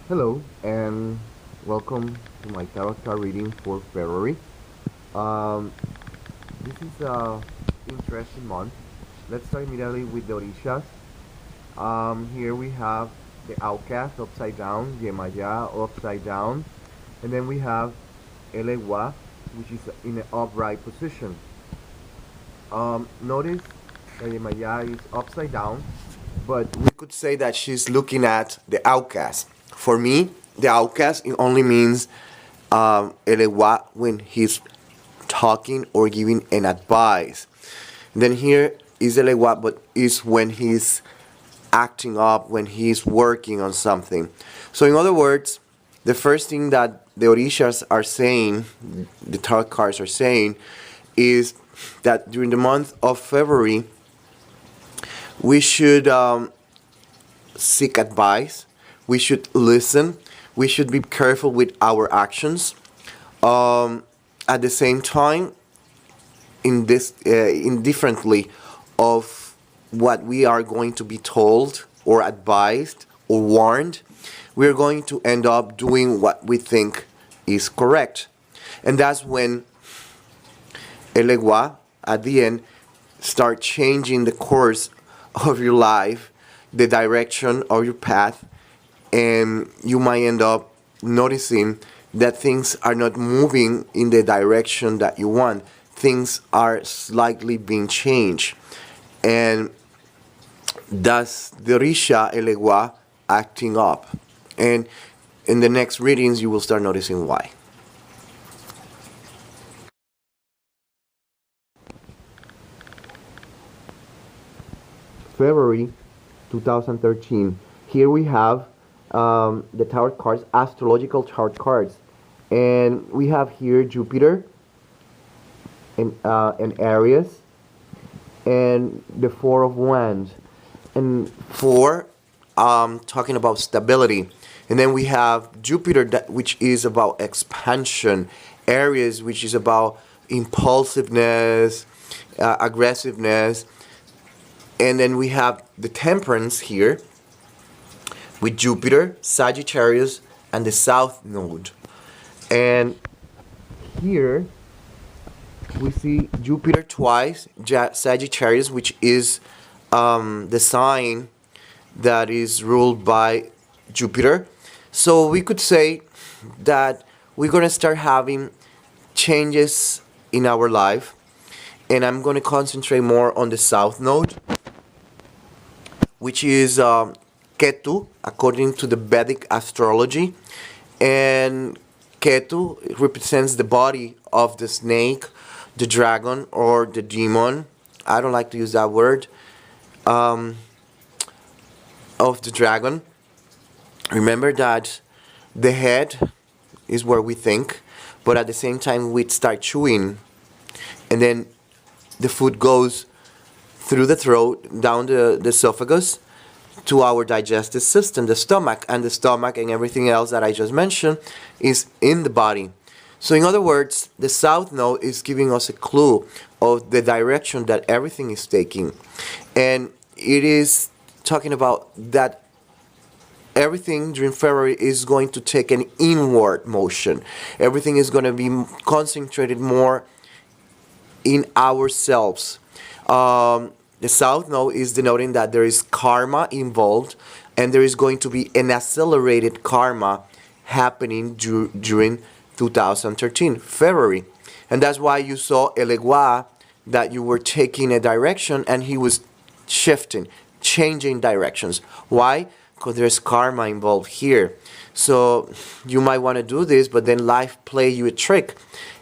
Hello and welcome to my tarot card reading for February. Um, this is a interesting month. Let's start immediately with the Orishas. Here we have the Outcast upside down, Yemaya upside down, and then we have Elewa, which is in an upright position. Notice that Yemaya is upside down, but we could say that she's looking at the outcast. For me, the outcast it only means Elewa when he's talking or giving an advice. Then here is Elewa, but is when he's acting up, when he's working on something. So in other words, the first thing that the Orishas are saying, the tarot cards are saying, is that during the month of February, we should seek advice, we should listen, we should be careful with our actions. At the same time, indifferently of what we are going to be told or advised or warned, we're going to end up doing what we think is correct. And that's when Elegua, at the end, start changing the course of your life, the direction of your path, and you might end up noticing that things are not moving in the direction that you want. Things are slightly being changed. And that's the Risha Elegua acting up. And in the next readings, you will start noticing why. February 2013. Here we have the tarot cards, astrological tarot cards, and we have here Jupiter and Aries, and the Four of Wands, and four talking about stability, and then we have Jupiter which is about expansion, Aries which is about impulsiveness, aggressiveness, and then we have the Temperance here with Jupiter, Sagittarius, and the South Node. And here we see Jupiter twice, Sagittarius, which is the sign that is ruled by Jupiter. So we could say that we're going to start having changes in our life. And I'm going to concentrate more on the South Node, which is Ketu, according to the Vedic astrology. And Ketu represents the body of the snake, the dragon, or the demon. I don't like to use that word. Of the dragon. Remember that the head is where we think, but at the same time we start chewing, and then the food goes through the throat, down the esophagus, to our digestive system, the stomach, and the stomach and everything else that I just mentioned is in the body. So in other words, the South Node is giving us a clue of the direction that everything is taking. And it is talking about that everything during February is going to take an inward motion. Everything is going to be concentrated more in ourselves. The South Node is denoting that there is karma involved, and there is going to be an accelerated karma happening during 2013, February. And that's why you saw Elegua, that you were taking a direction and he was shifting, changing directions. Why? Because there's karma involved here. So you might want to do this, but then life play you a trick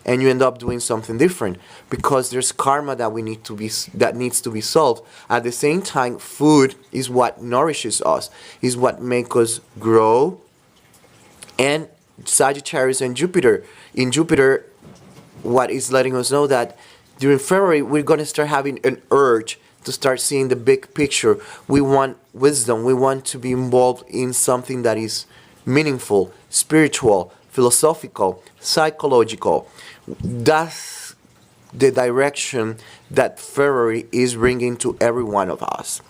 and you end up doing something different because there's karma that needs to be solved. At the same time, food is what nourishes us, is what makes us grow. And Sagittarius and Jupiter. In Jupiter, what is letting us know that during February we're going to start having an urge to start seeing the big picture. We want wisdom. We want to be involved in something that is meaningful, spiritual, philosophical, psychological. That's the direction that February is bringing to every one of us.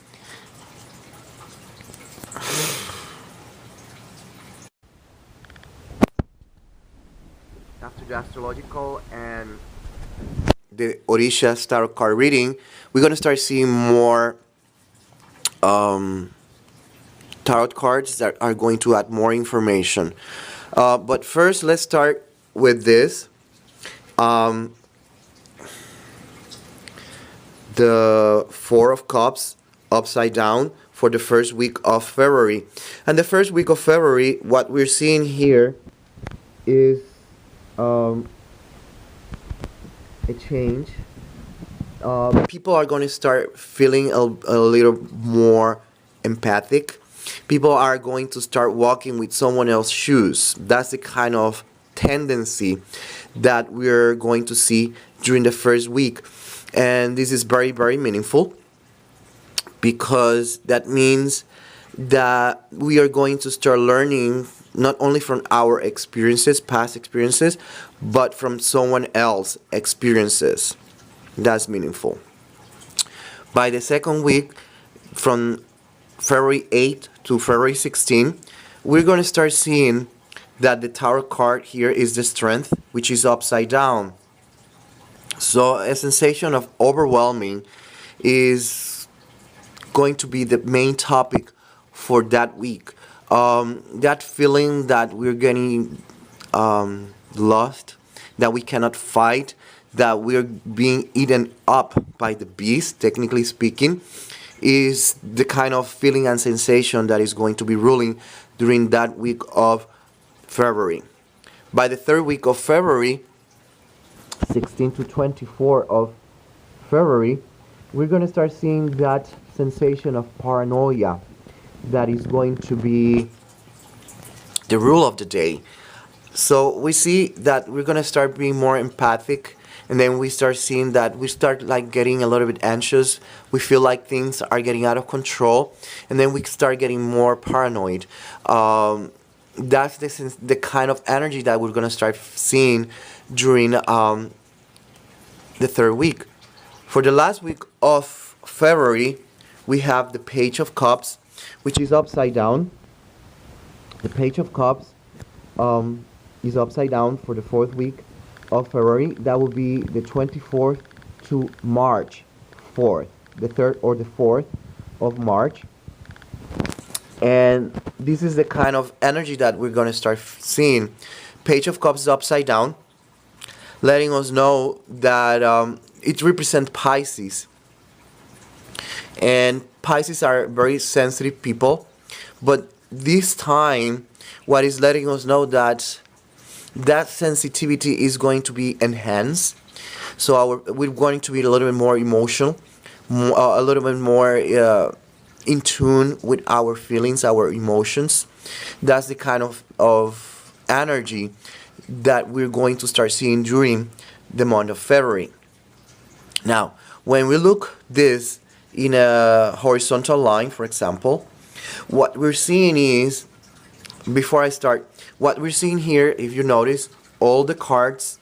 the astrological and the Orisha tarot card reading, we're going to start seeing more um, tarot cards that are going to add more information. But first, let's start with this. Um, the Four of Cups upside down for the first week of February. And the first week of February, what we're seeing here is um, a change. People are going to start feeling a little more empathic. People are going to start walking with someone else's shoes. That's the kind of tendency that we're going to see during the first week. And this is very, very meaningful because that means that we are going to start learning not only from our experiences, past experiences, but from someone else's experiences. That's meaningful. By the second week, from February 8th to February 16th, we're going to start seeing that the tarot card here is the Strength, which is upside down. So a sensation of overwhelming is going to be the main topic for that week. That feeling that we're getting lost, that we cannot fight, that we're being eaten up by the beast, technically speaking, is the kind of feeling and sensation that is going to be ruling during that week of February. By the third week of February, 16 to 24 of February, we're going to start seeing that sensation of paranoia that is going to be the rule of the day. So we see that we're going to start being more empathic, and then we start seeing that we start like getting a little bit anxious. We feel like things are getting out of control, and then we start getting more paranoid. That's the kind of energy that we're going to start seeing during the third week. For the last week of February, we have the Page of Cups, which is upside down. The Page of Cups is upside down for the fourth week of February. That will be the 24th to March 4th, the 3rd or the 4th of March. And this is the kind of energy that we're going to start seeing. Page of Cups is upside down, letting us know that it represents Pisces. And Pisces are very sensitive people, but this time, what is letting us know that that sensitivity is going to be enhanced. So we're going to be a little bit more emotional, a little bit more in tune with our feelings, our emotions. That's the kind of energy that we're going to start seeing during the month of February. Now, when we look this in a horizontal line, for example, what we're seeing is, before I start, what we're seeing here, if you notice, all the cards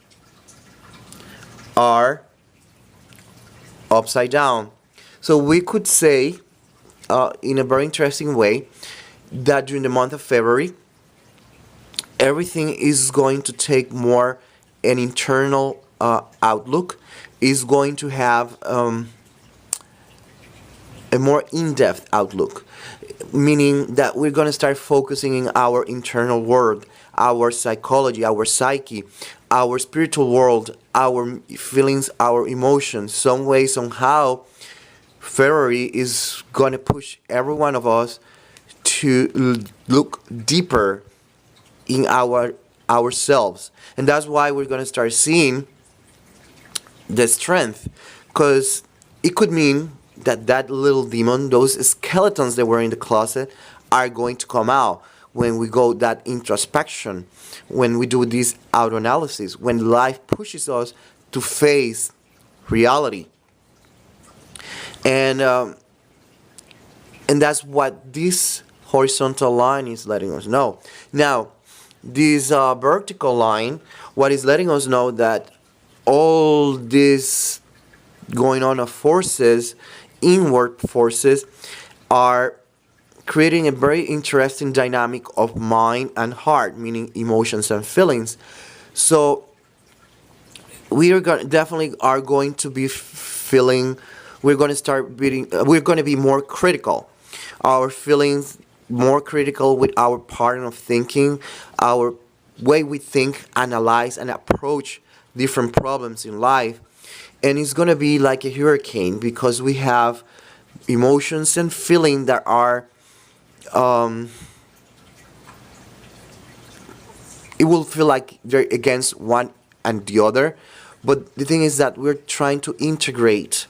are upside down. So we could say, in a very interesting way, that during the month of February, everything is going to take more an internal outlook, is going to have a more in-depth outlook, meaning that we're going to start focusing in our internal world, our psychology, our psyche, our spiritual world, our feelings, our emotions. Some way, somehow, February is going to push every one of us to look deeper in ourselves. And that's why we're going to start seeing the Strength, because it could mean that little demon, those skeletons that were in the closet, are going to come out when we go that introspection, when we do this auto-analysis, when life pushes us to face reality. And that's what this horizontal line is letting us know. Now, this vertical line, what is letting us know that all this going on of forces, inward forces, are creating a very interesting dynamic of mind and heart, meaning emotions and feelings. So we are going definitely are going to be feeling. We're going to start being. We're going to be more critical. Our feelings more critical with our pattern of thinking, our way we think, analyze, and approach different problems in life. And it's going to be like a hurricane because we have emotions and feeling that are it will feel like they're against one and the other. But the thing is that we're trying to integrate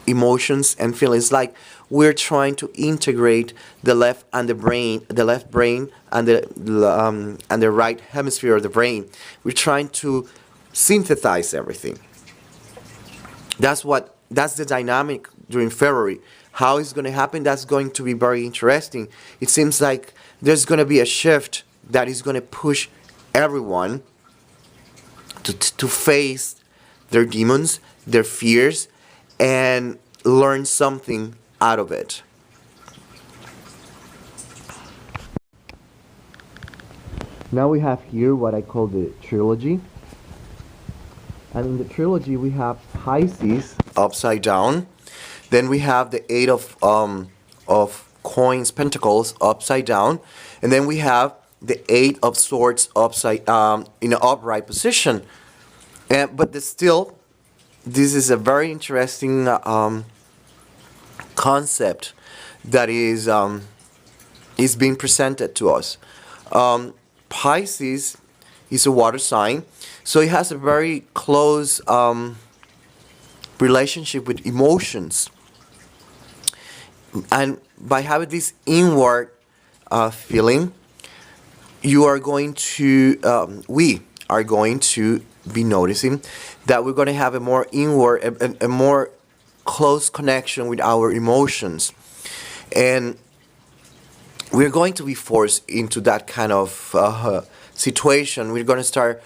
emotions and feelings. Like we're trying to integrate the left and the left brain and the right hemisphere of the brain. We're trying to synthesize everything. That's the dynamic during February. How it's going to happen? That's going to be very interesting. It seems like there's going to be a shift that is going to push everyone to face their demons, their fears, and learn something out of it. Now we have here what I call the trilogy. And in the trilogy we have Pisces upside down. Then we have the Eight of Coins, Pentacles upside down. And then we have the Eight of Swords upside in an upright position. But still, this is a very interesting concept that is being presented to us. Pisces is a water sign, so it has a very close relationship with emotions. And by having this inward feeling, you are going to, we are going to be noticing that we're going to have a more inward, a more close connection with our emotions. And we're going to be forced into that kind of situation. We're going to start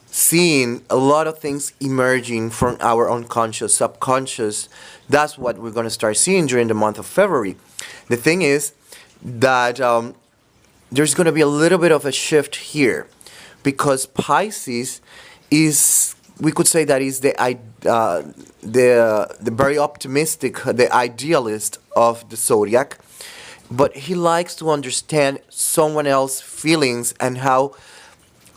seeing a lot of things emerging from our unconscious, subconscious. That's what we're going to start seeing during the month of February. The thing is that there's going to be a little bit of a shift here because Pisces is, we could say that is the very optimistic, the idealist of the zodiac. But he likes to understand someone else's feelings and how,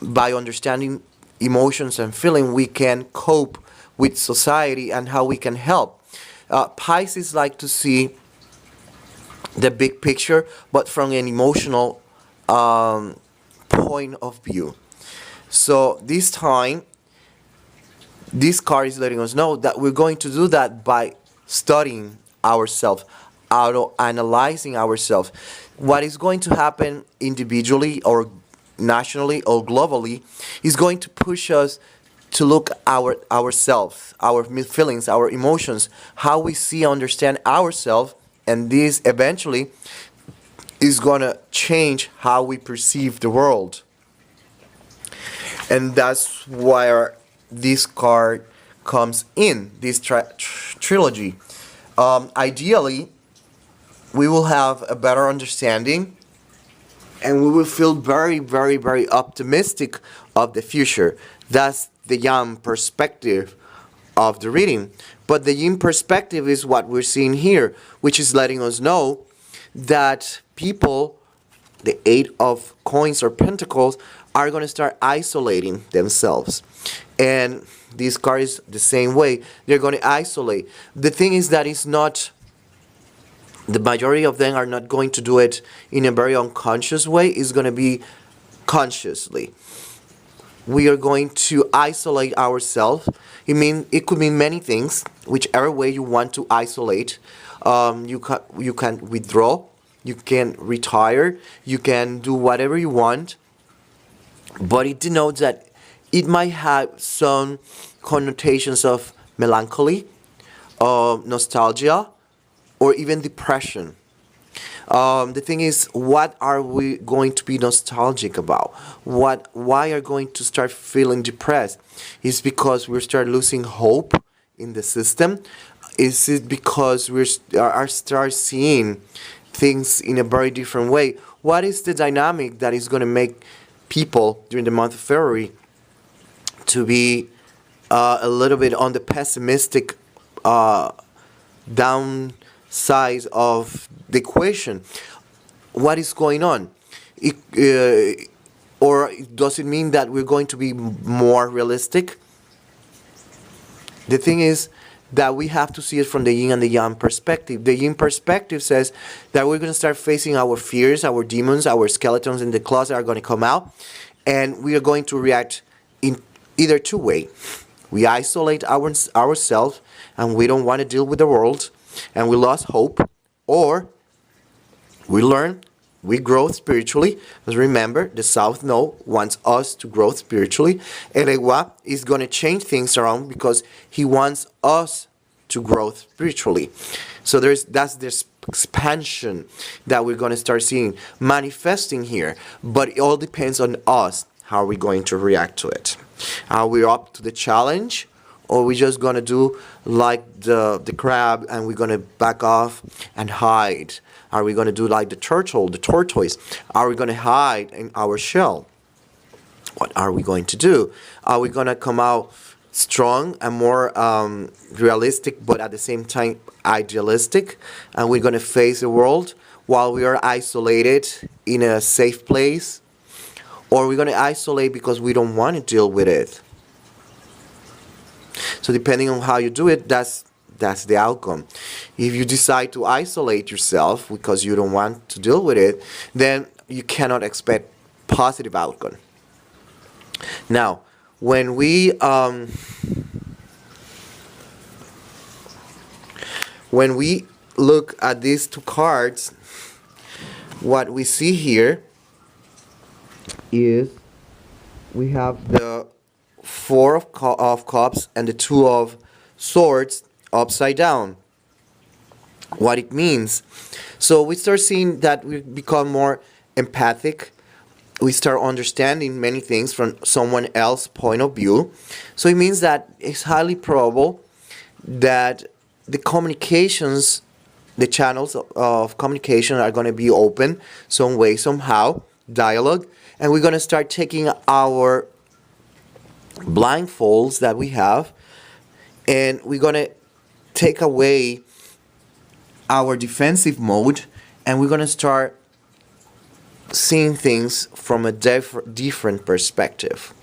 by understanding emotions and feeling, we can cope with society and how we can help. Pisces like to see the big picture, but from an emotional point of view. So this time, this card is letting us know that we're going to do that by studying ourselves, auto-analyzing ourselves. What is going to happen individually or nationally or globally is going to push us to look ourselves, our feelings, our emotions, how we see, understand ourselves, and this eventually is going to change how we perceive the world. And that's where this card comes in, this trilogy. Ideally, we will have a better understanding and we will feel very, very, very optimistic of the future. That's the yang perspective of the reading. But the yin perspective is what we're seeing here, which is letting us know that people, the Eight of Coins or Pentacles, are going to start isolating themselves. And these cards the same way. They're going to isolate. The thing is that it's not, the majority of them are not going to do it in a very unconscious way. It's going to be consciously. We are going to isolate ourselves. It could mean many things, whichever way you want to isolate. You can withdraw, you can retire, you can do whatever you want. But it denotes that it might have some connotations of melancholy, nostalgia, or even depression. The thing is, what are we going to be nostalgic about? Why are going to start feeling depressed? Is because we start losing hope in the system? Is it because we start seeing things in a very different way? What is the dynamic that is going to make people during the month of February to be a little bit on the pessimistic downside of the equation. What is going on? Or does it mean that we're going to be more realistic? The thing is that we have to see it from the yin and the yang perspective. The yin perspective says that we're going to start facing our fears, our demons, our skeletons in the closet are going to come out, and we are going to react in either two ways. We isolate ourselves and we don't want to deal with the world and we lost hope, or we learn, we grow spiritually. Because remember, the South Node wants us to grow spiritually. Erewa is going to change things around because he wants us to grow spiritually. So that's this expansion that we're going to start seeing manifesting here. But it all depends on us. How are we going to react to it? Are we up to the challenge? Or are we just going to do like the crab and we're going to back off and hide? Are we going to do like the turtle, the tortoise? Are we going to hide in our shell? What are we going to do? Are we going to come out strong and more realistic, but at the same time idealistic? And we're going to face the world while we are isolated in a safe place? Or are we going to isolate because we don't want to deal with it? So depending on how you do it, that's the outcome. If you decide to isolate yourself because you don't want to deal with it, then you cannot expect positive outcome. Now, when we look at these two cards, what we see here is we have the Four of Cups and the Two of Swords upside down. What it means. So we start seeing that we become more empathic. We start understanding many things from someone else's point of view. So it means that it's highly probable that the communications, the channels of communication are going to be open some way, somehow, dialogue. And we're going to start taking our blindfolds that we have, and we're going to take away our defensive mode, and we're going to start seeing things from a different perspective.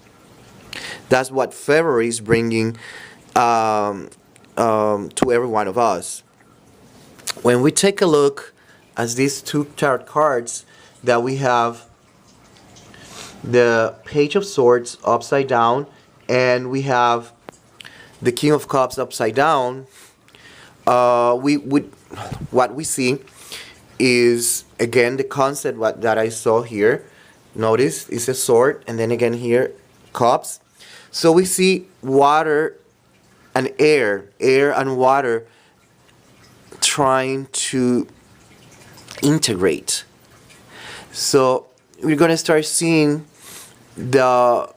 That's what February is bringing to every one of us. When we take a look at these two tarot cards that we have, the Page of Swords upside down, and we have the King of Cups upside down, what we see is again the concept that I saw here. Notice it's a sword, and then again here cups. So we see water and air and water trying to integrate. So we're going to start seeing the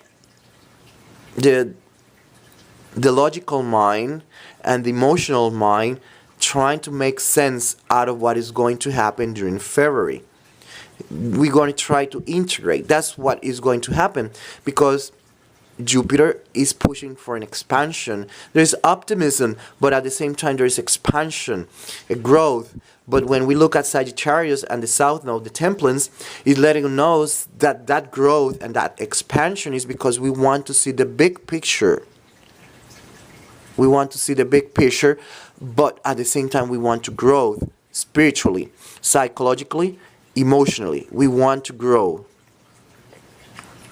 logical mind and the emotional mind trying to make sense out of what is going to happen during February. We're going to try to integrate. That's what is going to happen because Jupiter is pushing for an expansion. There's optimism, but at the same time there is expansion, a growth. But when we look at Sagittarius and the South Node, the Templance, is letting us know that that growth and that expansion is because we want to see the big picture. We want to see the big picture, but at the same time we want to grow spiritually, psychologically, emotionally. We want to grow.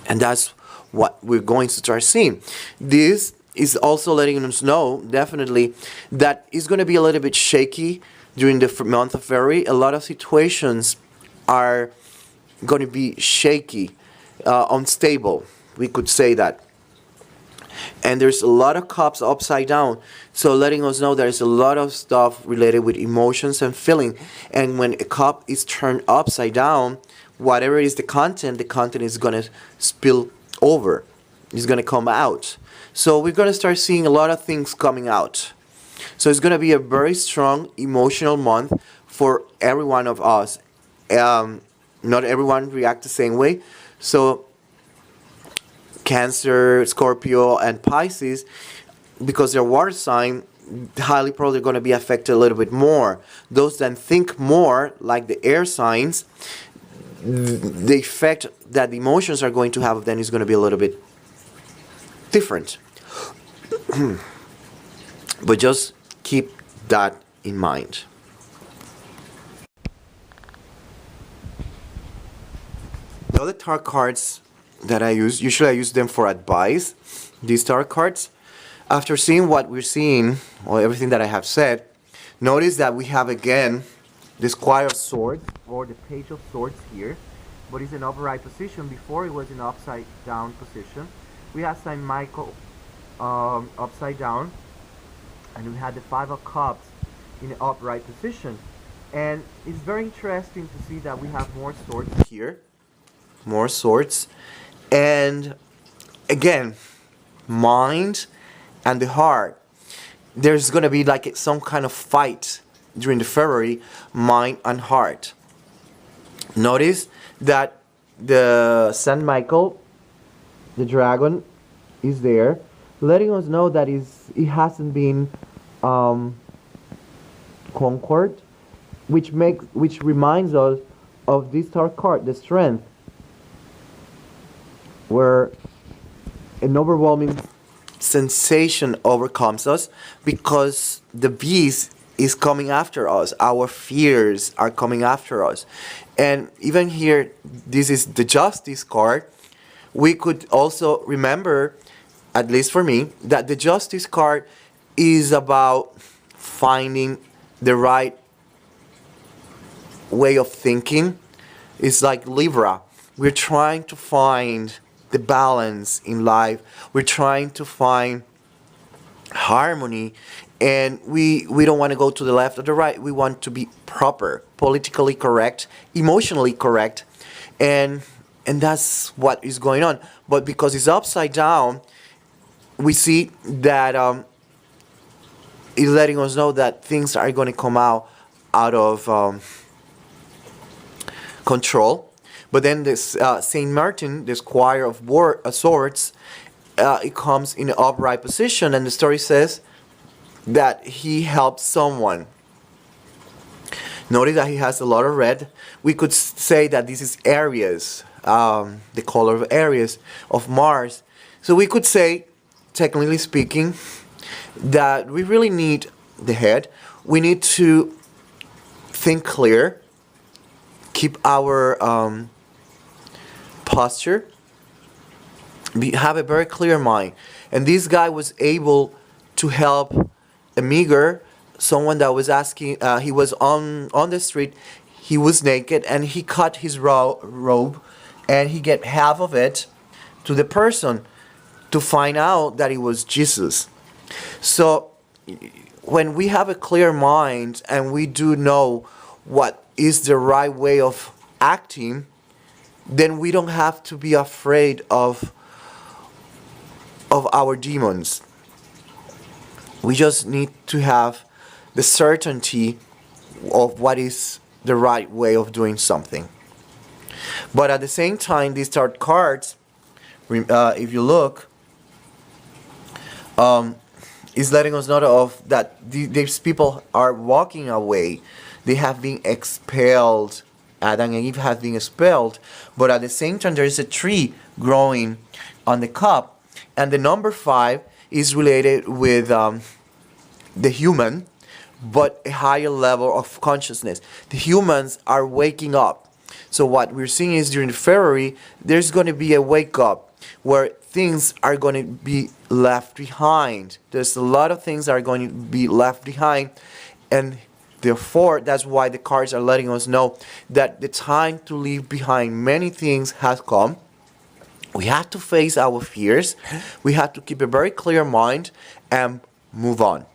And that's what we're going to start seeing. This is also letting us know, definitely, that it's going to be a little bit shaky during the month of February. A lot of situations are going to be shaky, unstable. We could say that. And there's a lot of cups upside down. So letting us know there's a lot of stuff related with emotions and feeling. And when a cup is turned upside down, whatever is the content is going to spill over. It's going to come out. So we're going to start seeing a lot of things coming out. So it's going to be a very strong emotional month for every one of us. Not everyone react the same way. So Cancer, Scorpio, and Pisces, because they're water sign, highly probably going to be affected a little bit more. Those that think more, like the air signs, the effect that the emotions are going to have then is going to be a little bit different. But just keep that in mind. The other tarot cards that I use, usually I use them for advice, these tarot cards. After seeing what we're seeing, or everything that I have said, notice that we have again this Queen of Swords, or the Page of Swords here, but it's in upright position. Before it was in upside down position. We have Saint Michael upside down, and we had the Five of Cups in the upright position. And it's very interesting to see that we have more swords here, more swords, and again, mind and the heart. There's gonna be like some kind of fight during the February, mind and heart. Notice that the Saint Michael, the dragon, is there, letting us know that it hasn't been conquered, which reminds us of this tarot card, the Strength, where an overwhelming sensation overcomes us because the beast is coming after us. Our fears are coming after us. And even here, this is the Justice card. We could also remember, at least for me, that the Justice card is about finding the right way of thinking. It's like Libra. We're trying to find the balance in life. We're trying to find harmony, and we don't want to go to the left or the right. We want to be proper, politically correct, emotionally correct, and that's what is going on. But because it's upside down, we see that it's letting us know that things are going to come out of control. But then this Saint Martin, this Queen of Swords, it comes in an upright position, and the story says that he helps someone. Notice that he has a lot of red. We could say that this is Aries, the color of Aries, of Mars. So we could say, technically speaking, that we really need the head. We need to think clear, keep our posture, have a very clear mind. And this guy was able to help a meager, someone that was asking, he was on the street, he was naked, and he cut his robe, and he get half of it to the person to find out that it was Jesus. So when we have a clear mind and we do know what is the right way of acting, then we don't have to be afraid of our demons. We just need to have the certainty of what is the right way of doing something. But at the same time, these tarot cards, if you look, is letting us know of that these people are walking away. They have been expelled. Adam and Eve have been expelled, but at the same time there is a tree growing on the cup, and the number 5 is related with the human, but a higher level of consciousness. The humans are waking up. So what we're seeing is during February, there's going to be a wake up where things are going to be left behind. There's a lot of things that are going to be left behind, and therefore, that's why the cards are letting us know that the time to leave behind many things has come. We have to face our fears. We have to keep a very clear mind and move on.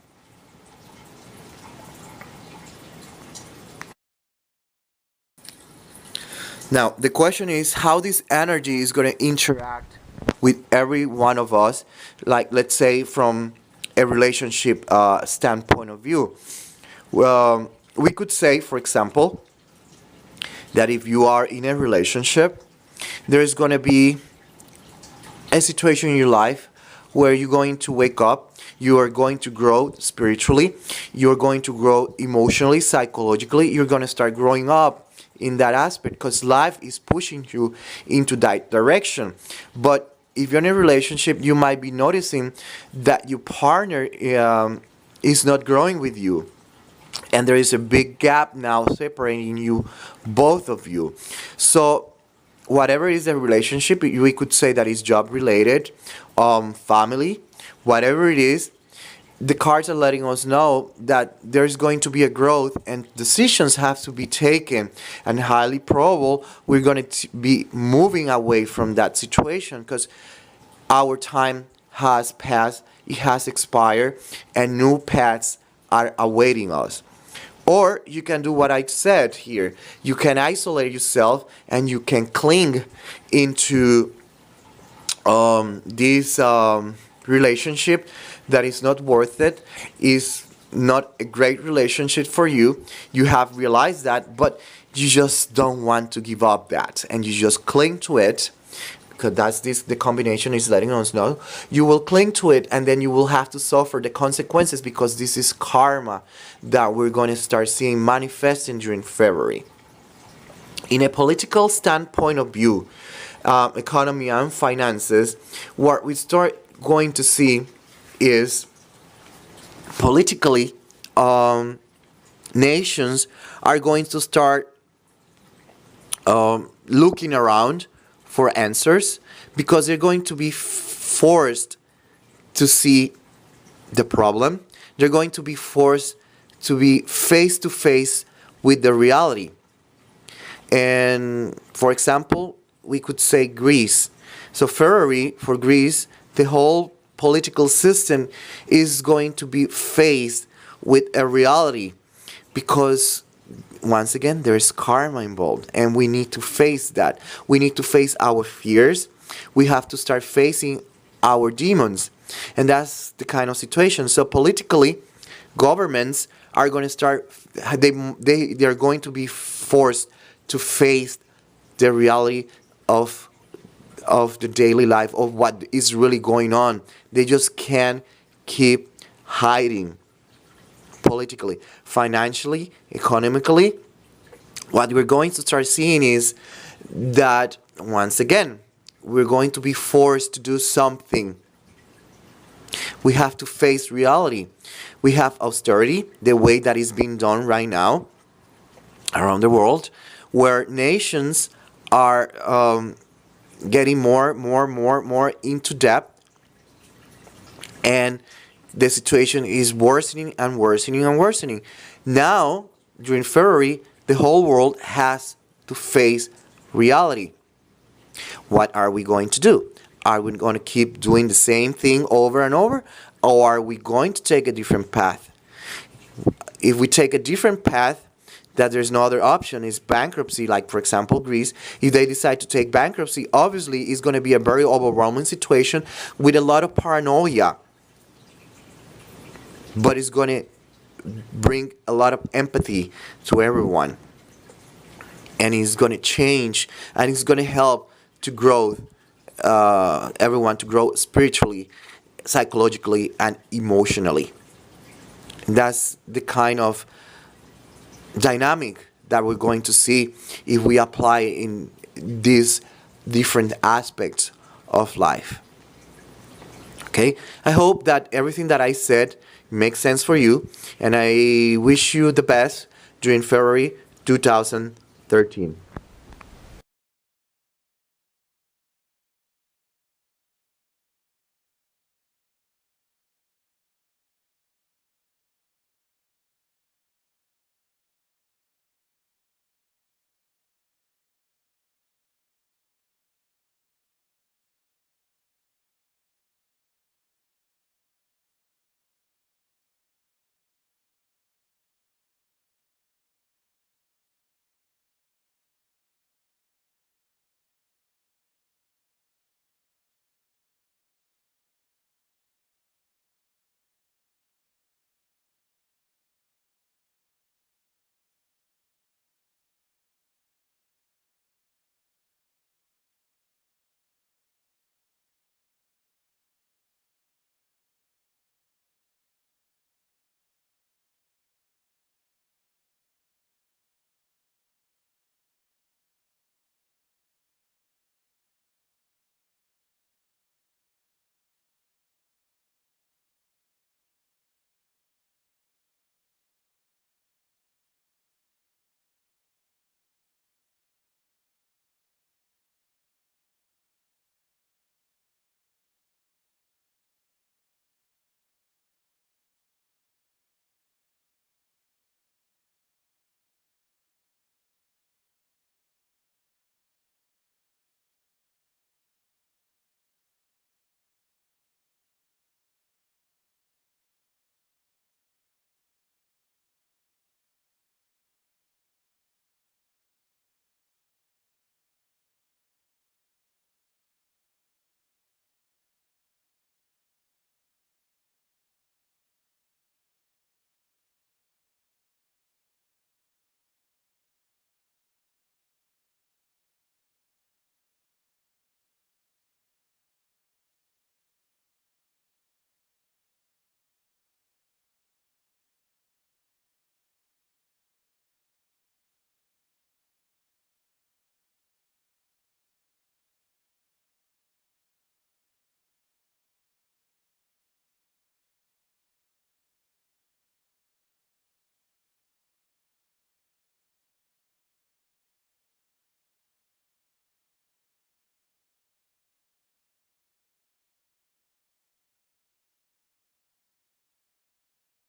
Now, the question is how this energy is going to interact with every one of us, like let's say from a relationship standpoint of view. Well, we could say, for example, that if you are in a relationship, there is going to be a situation in your life where you're going to wake up, you are going to grow spiritually, you're going to grow emotionally, psychologically, you're going to start growing up in that aspect because life is pushing you into that direction. But if you're in a relationship, you might be noticing that your partner is not growing with you, and there is a big gap now separating you, both of you. So whatever is the relationship, we could say that is job related, family, whatever it is, the cards are letting us know that there's going to be a growth and decisions have to be taken, and highly probable we're going to be moving away from that situation because our time has passed, it has expired, and new paths are awaiting us. Or you can do what I said here. You can isolate yourself and you can cling into this relationship that is not worth it, is not a great relationship for you. You have realized that, but you just don't want to give up that, and you just cling to it because that's this the combination is letting us know. You will cling to it, and then you will have to suffer the consequences because this is karma that we're going to start seeing manifesting during February. In a political standpoint of view, economy and finances, what we start going to see is politically, nations are going to start looking around for answers because they're going to be forced to see the problem. They're going to be forced to be face to face with the reality. And for example, we could say Greece. So February for Greece, the whole political system is going to be faced with a reality because once again there is karma involved, and we need to face that. We need to face our fears. We have to start facing our demons, and that's the kind of situation. So politically, governments are going to start, they are going to be forced to face the reality of the daily life, of what is really going on. They just can't keep hiding politically, financially, economically. What we're going to start seeing is that once again we're going to be forced to do something. We have to face reality. We have austerity, the way that is being done right now around the world, where nations are getting more into debt, and the situation is worsening and worsening and worsening. Now, during February, the whole world has to face reality. What are we going to do? Are we going to keep doing the same thing over and over, or are we going to take a different path? If we take a different path, that there's no other option is bankruptcy, like for example Greece. If they decide to take bankruptcy, obviously it's going to be a very overwhelming situation with a lot of paranoia, but it's going to bring a lot of empathy to everyone, and it's going to change, and it's going to help to grow everyone to grow spiritually, psychologically, and emotionally. That's the kind of dynamic that we're going to see if we apply in these different aspects of life. Okay, I hope that everything that I said makes sense for you, and I wish you the best during February 2013.